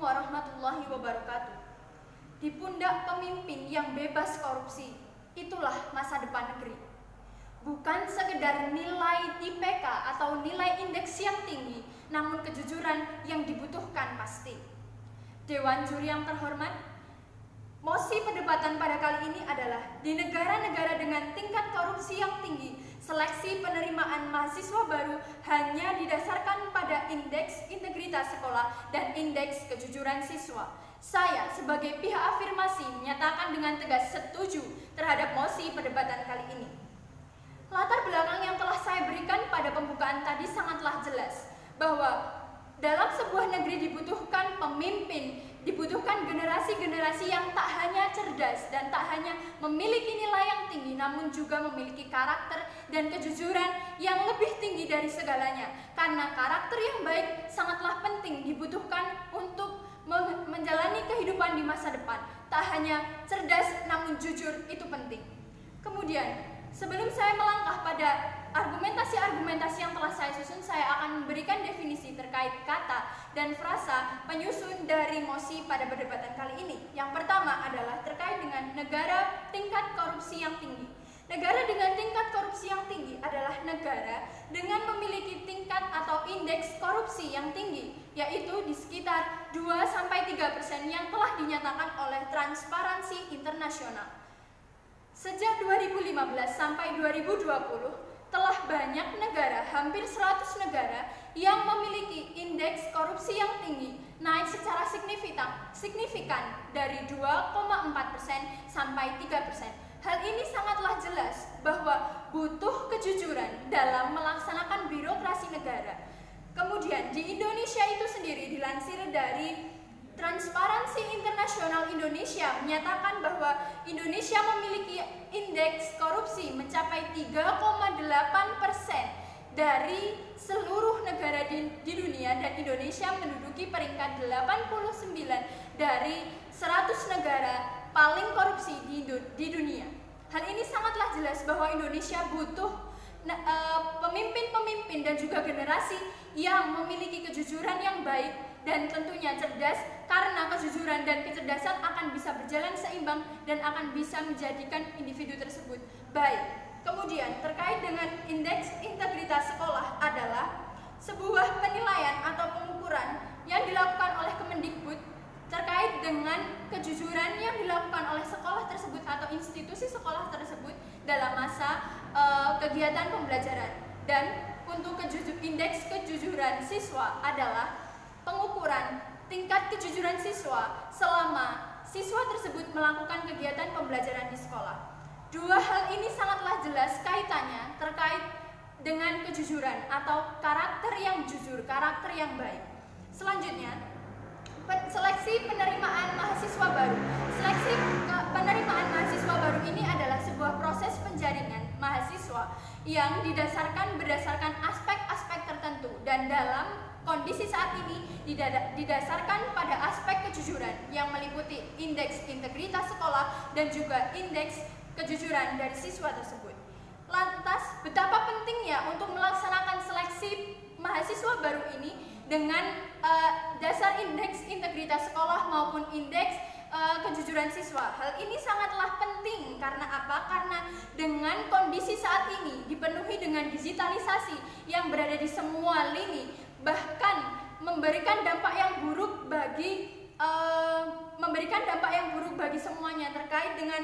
warahmatullahi wabarakatuh. Di pundak pemimpin yang bebas korupsi, itulah masa depan negeri. Bukan sekedar nilai IPK atau nilai indeks yang tinggi, namun kejujuran yang dibutuhkan pasti. Dewan juri yang terhormat, mosi perdebatan pada kali ini adalah di negara-negara dengan tingkat korupsi yang tinggi, seleksi penerimaan mahasiswa baru hanya didasarkan pada indeks integritas sekolah dan indeks kejujuran siswa. Saya sebagai pihak afirmasi menyatakan dengan tegas setuju terhadap mosi perdebatan kali ini. Latar belakang yang telah saya berikan pada pembukaan tadi sangatlah jelas bahwa dalam sebuah negeri dibutuhkan pemimpin, dibutuhkan generasi-generasi yang tak hanya cerdas dan tak hanya memiliki nilai yang tinggi, namun juga memiliki karakter dan kejujuran yang lebih tinggi dari segalanya. Karena karakter yang baik sangatlah penting dibutuhkan untuk menjalani kehidupan di masa depan. Tak hanya cerdas, namun jujur itu penting. Kemudian, sebelum saya melangkah pada argumentasi-argumentasi yang telah saya susun, saya akan memberikan definisi terkait kata dan frasa penyusun dari mosi pada perdebatan kali ini. Yang pertama adalah terkait dengan negara tingkat korupsi yang tinggi. Negara dengan tingkat korupsi yang tinggi adalah negara dengan memiliki tingkat atau indeks korupsi yang tinggi, yaitu di sekitar 2-3% yang telah dinyatakan oleh Transparansi Internasional. Sejak 2015 sampai 2020, telah banyak negara, hampir 100 negara yang memiliki indeks korupsi yang tinggi, naik secara signifikan dari 2,4% sampai 3%. Hal ini sangatlah jelas bahwa butuh kejujuran dalam melaksanakan birokrasi negara. Kemudian di Indonesia itu sendiri, dilansir dari Transparansi Internasional Indonesia menyatakan bahwa Indonesia memiliki indeks korupsi mencapai 3,8% dari seluruh negara di dunia, dan Indonesia menduduki peringkat 89 dari 100 negara paling korupsi di dunia. Hal ini sangatlah jelas bahwa Indonesia butuh pemimpin-pemimpin dan juga generasi yang memiliki kejujuran yang baik dan tentunya cerdas, karena kejujuran dan kecerdasan akan bisa berjalan seimbang dan akan bisa menjadikan individu tersebut baik. Kemudian terkait dengan indeks integritas sekolah adalah sebuah penilaian atau pengukuran yang dilakukan oleh Kemendikbud terkait dengan kejujuran yang dilakukan oleh sekolah tersebut atau institusi sekolah tersebut dalam masa kegiatan pembelajaran. Dan untuk indeks kejujuran siswa adalah pengukuran tingkat kejujuran siswa selama siswa tersebut melakukan kegiatan pembelajaran di sekolah. Dua hal ini sangatlah jelas kaitannya terkait dengan kejujuran atau karakter yang jujur, karakter yang baik. Selanjutnya, seleksi penerimaan mahasiswa baru. Seleksi penerimaan mahasiswa baru ini adalah sebuah proses penjaringan mahasiswa yang berdasarkan aspek-aspek tertentu, dan dalam kondisi saat ini didasarkan pada aspek kejujuran yang meliputi indeks integritas sekolah dan juga indeks kejujuran dari siswa tersebut. Lantas, betapa pentingnya untuk melaksanakan seleksi mahasiswa baru ini dengan dasar indeks integritas sekolah maupun indeks kejujuran siswa. Hal ini sangatlah penting karena apa? Karena dengan kondisi saat ini dipenuhi dengan digitalisasi yang berada di semua lini, bahkan memberikan dampak yang buruk bagi semuanya terkait dengan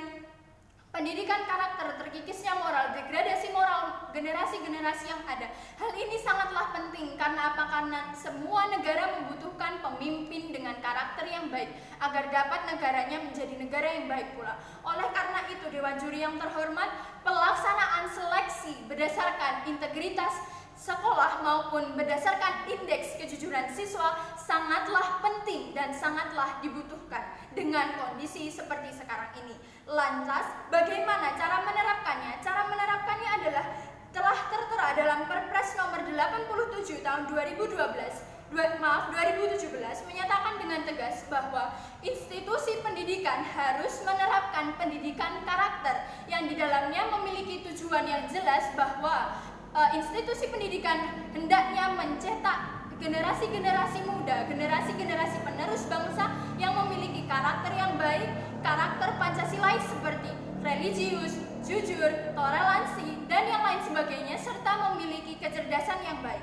pendidikan karakter, terkikisnya moral, degradasi moral generasi-generasi yang ada. Hal ini sangatlah penting karena apa? Karena semua negara membutuhkan pemimpin dengan karakter yang baik agar dapat negaranya menjadi negara yang baik pula. Oleh karena itu, Dewan Juri yang terhormat, pelaksanaan seleksi berdasarkan integritas sekolah maupun berdasarkan indeks kejujuran siswa sangatlah penting dan sangatlah dibutuhkan dengan kondisi seperti sekarang ini. Lantas, bagaimana cara menerapkannya? Cara menerapkannya adalah telah tertera dalam Perpres nomor 87 tahun 2017 menyatakan dengan tegas bahwa institusi pendidikan harus menerapkan pendidikan karakter yang di dalamnya memiliki tujuan yang jelas bahwa institusi pendidikan hendaknya mencetak generasi-generasi muda, generasi-generasi penerus bangsa karakter yang baik, karakter Pancasilais seperti religius, jujur, toleransi, dan yang lain sebagainya, serta memiliki kecerdasan yang baik.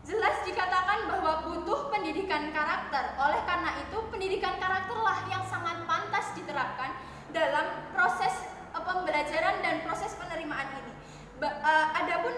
Jelas dikatakan bahwa butuh pendidikan karakter. Oleh karena itu, pendidikan karakterlah yang sangat pantas diterapkan dalam proses pembelajaran dan proses penerimaan ini. Adapun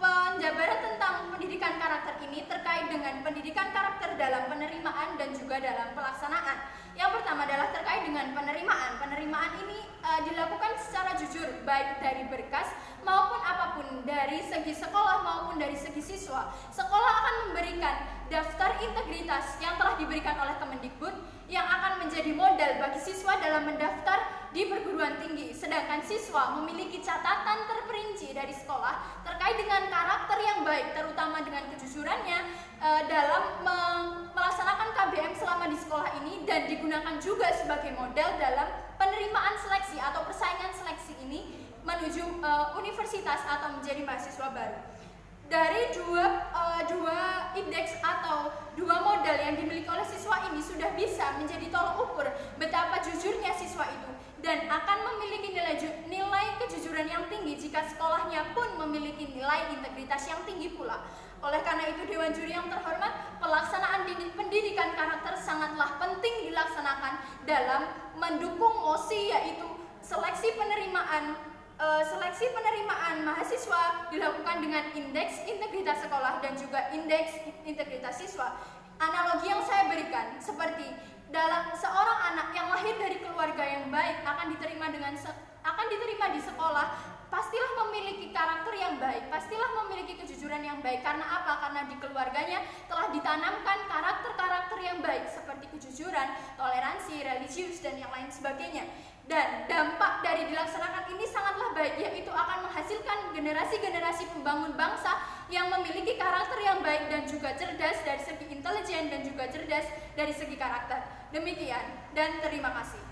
penjabaran tentang pendidikan karakter ini terkait dengan pendidikan karakter dalam penerimaan dan juga dalam pelaksanaan. Yang pertama adalah terkait dengan penerimaan. Penerimaan ini dilakukan secara jujur, baik dari berkas maupun apapun, dari segi sekolah maupun dari segi siswa. Sekolah akan memberikan daftar integritas yang telah diberikan oleh Kemendikbud yang akan menjadi modal bagi siswa dalam mendaftar di perguruan tinggi. Sedangkan siswa memiliki catatan terperinci dari sekolah terkait dengan karakter yang baik, terutama dengan kejujurannya dalam melaksanakan KBM selama di sekolah ini, dan digunakan juga sebagai model dalam penerimaan seleksi atau persaingan seleksi ini menuju universitas atau menjadi mahasiswa baru. Dari dua indeks atau dua modal yang dimiliki oleh siswa ini sudah bisa menjadi tolok ukur betapa jujurnya siswa itu, dan akan memiliki nilai kejujuran yang tinggi jika sekolahnya pun memiliki nilai integritas yang tinggi pula. Oleh karena itu, Dewan Juri yang terhormat, pelaksanaan pendidikan karakter sangatlah penting dilaksanakan dalam mendukung mosi, yaitu seleksi penerimaan mahasiswa dilakukan dengan indeks integritas sekolah dan juga indeks integritas siswa. Analogi yang saya berikan seperti dalam seorang anak yang lahir dari keluarga yang baik akan diterima di sekolah, pastilah memiliki karakter yang baik, pastilah memiliki kejujuran yang baik. Karena apa? Karena di keluarganya telah ditanamkan karakter-karakter yang baik seperti kejujuran, toleransi, religius, dan yang lain sebagainya. Dan dampak dari dilaksanakan ini sangatlah baik, yaitu akan menghasilkan generasi-generasi pembangun bangsa yang memiliki karakter yang baik dan juga cerdas dari segi intelijen dan juga cerdas dari segi karakter. Demikian, dan terima kasih.